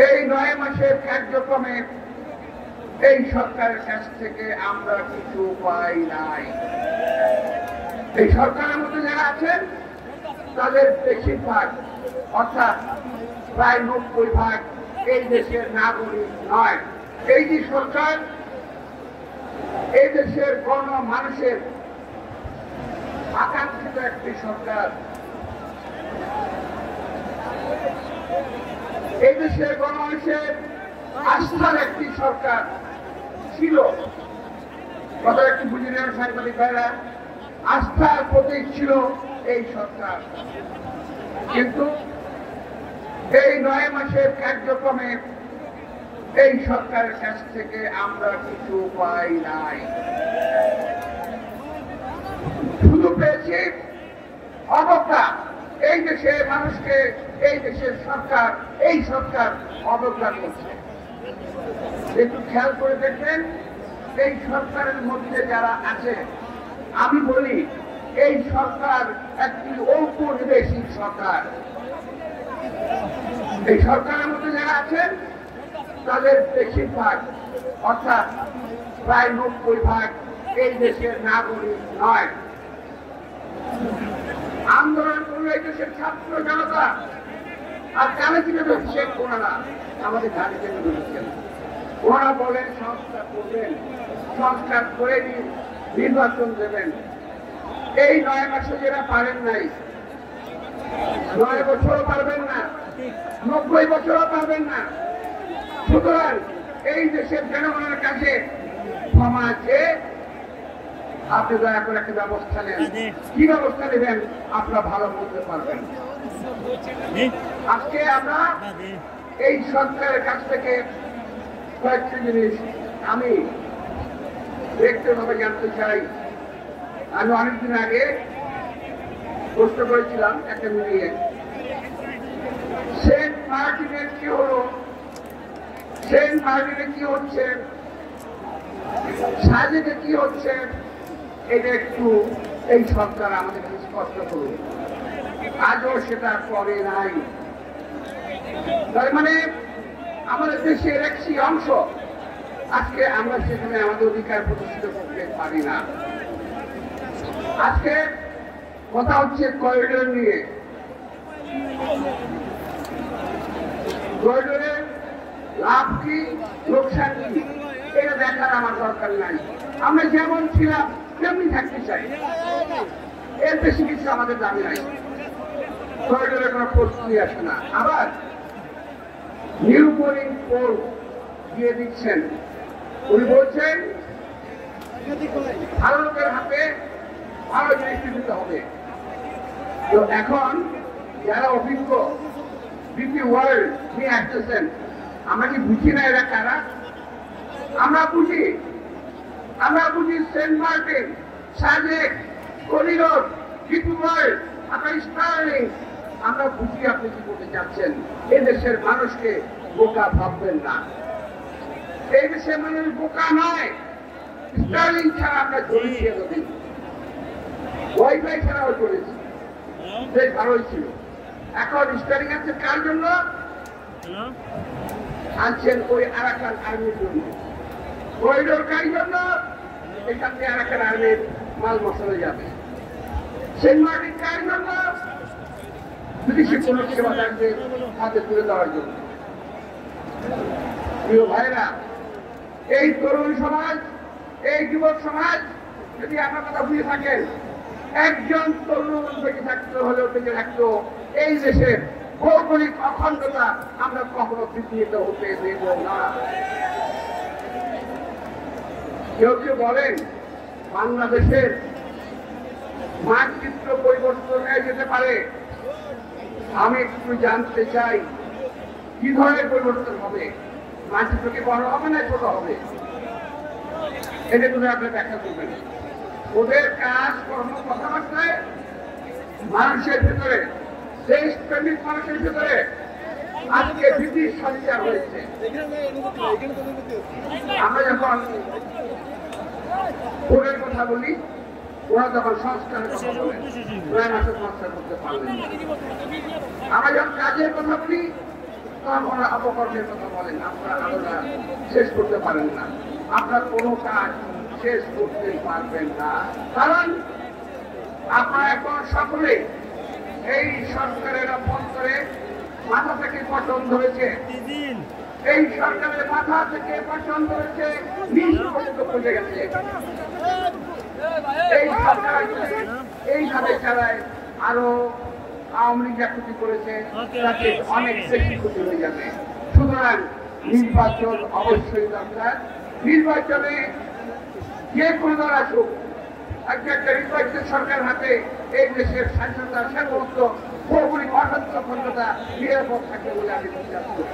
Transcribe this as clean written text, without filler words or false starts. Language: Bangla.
এই 9 মাসের কার্যক্রমে এই সরকারের কাছ থেকে আমরা কিছু পাই নাই। এই সরকারের মধ্যে যারা আছেন তাদের বেশিরভাগ অর্থাৎ প্রায় 90% এই দেশের নাগরিক নয়। এই যে সরকার এই দেশের গণমানুষের আকাঙ্ক্ষিত একটি সরকার, এই দেশের গণমানুষের আস্থার একটি সরকার ছিল। কথা একটু বুঝে নেন সাংবাদিক ভাইরা, আস্থার প্রতীক ছিল এই সরকার। কিন্তু এই 9 মাসের কার্যক্রমে এই সরকারের কাছ থেকে আমরা কিছু পাই নাই। শুধু পেয়েছি অবজ্ঞা। এই দেশের মানুষকে এই দেশের সরকার অবজ্ঞা করছে। একটু খেয়াল করে দেখবেন এই সরকারের মধ্যে যারা আছে, আমি বলি এই সরকার একটি ঔপনিবেশিক সরকার। এই সরকারের মধ্যে যারা আছেন তাদের বেশিরভাগ অর্থাৎ প্রায় 90% এই দেশের নাগরিক নয়। আন্দোলন করলে এই দেশের ছাত্র জনতা আর কানে থেকে শেখ ওনারা আমাদের ঘাটে থেকে বলেছেন। ওনারা বলেন সংস্কার করবেন, সংস্কার করে নির্বাচন দেবেন। এই 9 মাসে যারা পারেন নাই, 9 বছরও পারবেন না, 90 বছরও পারবেন না। সুতরাং এই দেশের জনগণের কাছে ক্ষমা চেয়ে আপনি দয়া করে একটা ব্যবস্থা নেন। কি ব্যবস্থা নেবেন আপনারা ভালো বলতে পারবেন। আজকে আমরা এই সরকারের কাছ থেকে কয়েকটি জিনিস আমি ব্যক্তিগতভাবে জানতে চাই। আমি অনেকদিন আগে প্রশ্ন করেছিলাম একটা মিলিয়ে, সেন্ট মার্টিনের কি হলো, সেন্ট মার্টিনে কি হচ্ছে, সাজেকে কি হচ্ছে, এটা একটু এই সরকার আমাদের স্পষ্ট করুন। আজও সেটা করে নাই। তার মানে আমাদের দেশের একটি অংশ আজকে আমরা সেখানে আমাদের অধিকার প্রতিষ্ঠিত করতে পারি না। আজকে কথা হচ্ছে করিডোর নিয়ে। করিডোরের লাভ কি লোকসান কি এটা দেখার আমার দরকার নাই। আমরা যেমন ছিলাম তেমনি থাকতে চাই, এর বেশি কিছু আমাদের দাবি নাই। করিডোরের কোনো প্রস্তুতি আসে না। আবার নিরুপরিং পোল দিয়ে দিচ্ছেন। উনি বলছেন ভালো লোকের হাতে ভালো জিনিস দিতে হবে। তো এখন যারা অভিজ্ঞ বিপি ওয়ার্ল্ড নিয়ে আসতেছেন, আমরা কি বুঝি না এরা কারা? আমরা বুঝি Saint Martin, Sajek, corridor, BP World, আপনার স্টার্লিং, আমরা বুঝি আপনি কি বলতে চাচ্ছেন। এই দেশের মানুষকে বোকা ভাববেন না। এই দেশের মানুষ বোকা নয়। স্টার্লিং ছাড়া আমরা চলেছি, এতদিন ওয়াইফাই ছাড়াও চলেছি, বেশ ভালোই ছিল। এখন স্টার্লিং আছে কার জন্য? আনছেন ওই আরাকান আর্মির জন্য। করিডোর কার জন্য? এখান থেকে আরাকান আর্মির মাল মশলা যাবে। সেন্ট মার্টিন কার জন্য? বিদেশি কোনো সেবা থাকবে হাতে তুলে দেওয়ার জন্য। প্রিয় ভাইরা, এই তরুণ সমাজ, এই যুবক সমাজ, যদি আপনার কথা বুঝে থাকেন, একজন তরুণ বেঁচে থাকতে হলেও বেঁচে থাকতো এই দেশের ভৌগোলিক অখণ্ডতা আমরা কখনো বিঘ্নিত হতে দেব না। কেউ কেউ বলেন বাংলাদেশের মানচিত্র পরিবর্তন হয়ে যেতে পারে। আমি একটু জানতে চাই কি ধরনের পরিবর্তন হবে। মানচিত্র কি বড় হবে না ছোট হবে? এটা তুমি আপনি ব্যাখ্যা করবেন। ওদের কাজ কর্ম কথাবার্তায় মানুষের ভিতরে, দেশপ্রেমিক মানুষের ভিতরে আজকে ব্রিটিশ সঞ্চার হয়েছে। আমরা যখন ভোটের কথা বলি, ওরা তখন সংস্কারের কথা বলেন, 9 মাসে সংস্কার করতে পারলেন। আমরা যখন কাজের কথা বলি, আপনারা অপকর্মের কথা বলেন, আপনারা আলোটা শেষ করতে পারেন না, আপনার কোনো কাজ শেষ করতে পারবেন না, কারণ আপনারা এখন সকলে এই সরকারের অভ্যন্তরে মাথা থেকে পতন ধরেছে, এই সরকারের মাথা থেকে পতন ধরেছে, নিজ পর্যন্ত পড়ে গেছে। এই সরকার এইভাবে চালায়, আরো আওয়ামী লীগ যা ক্ষতি করেছে তাতে অনেক বেশি ক্ষতি হয়ে যাবে। সুতরাং নির্বাচন অবশ্যই দরকার। নির্বাচনে যে কোনো দল আসুক, একটা নির্বাচিত সরকার হাতে এই দেশের স্বাধীনতা, সার্বভৌমত্ব, ভৌগোলিক অর্থনৈতিক ক্ষমতা নিরাপদ থাকবে বলে আমি বিশ্বাস করি।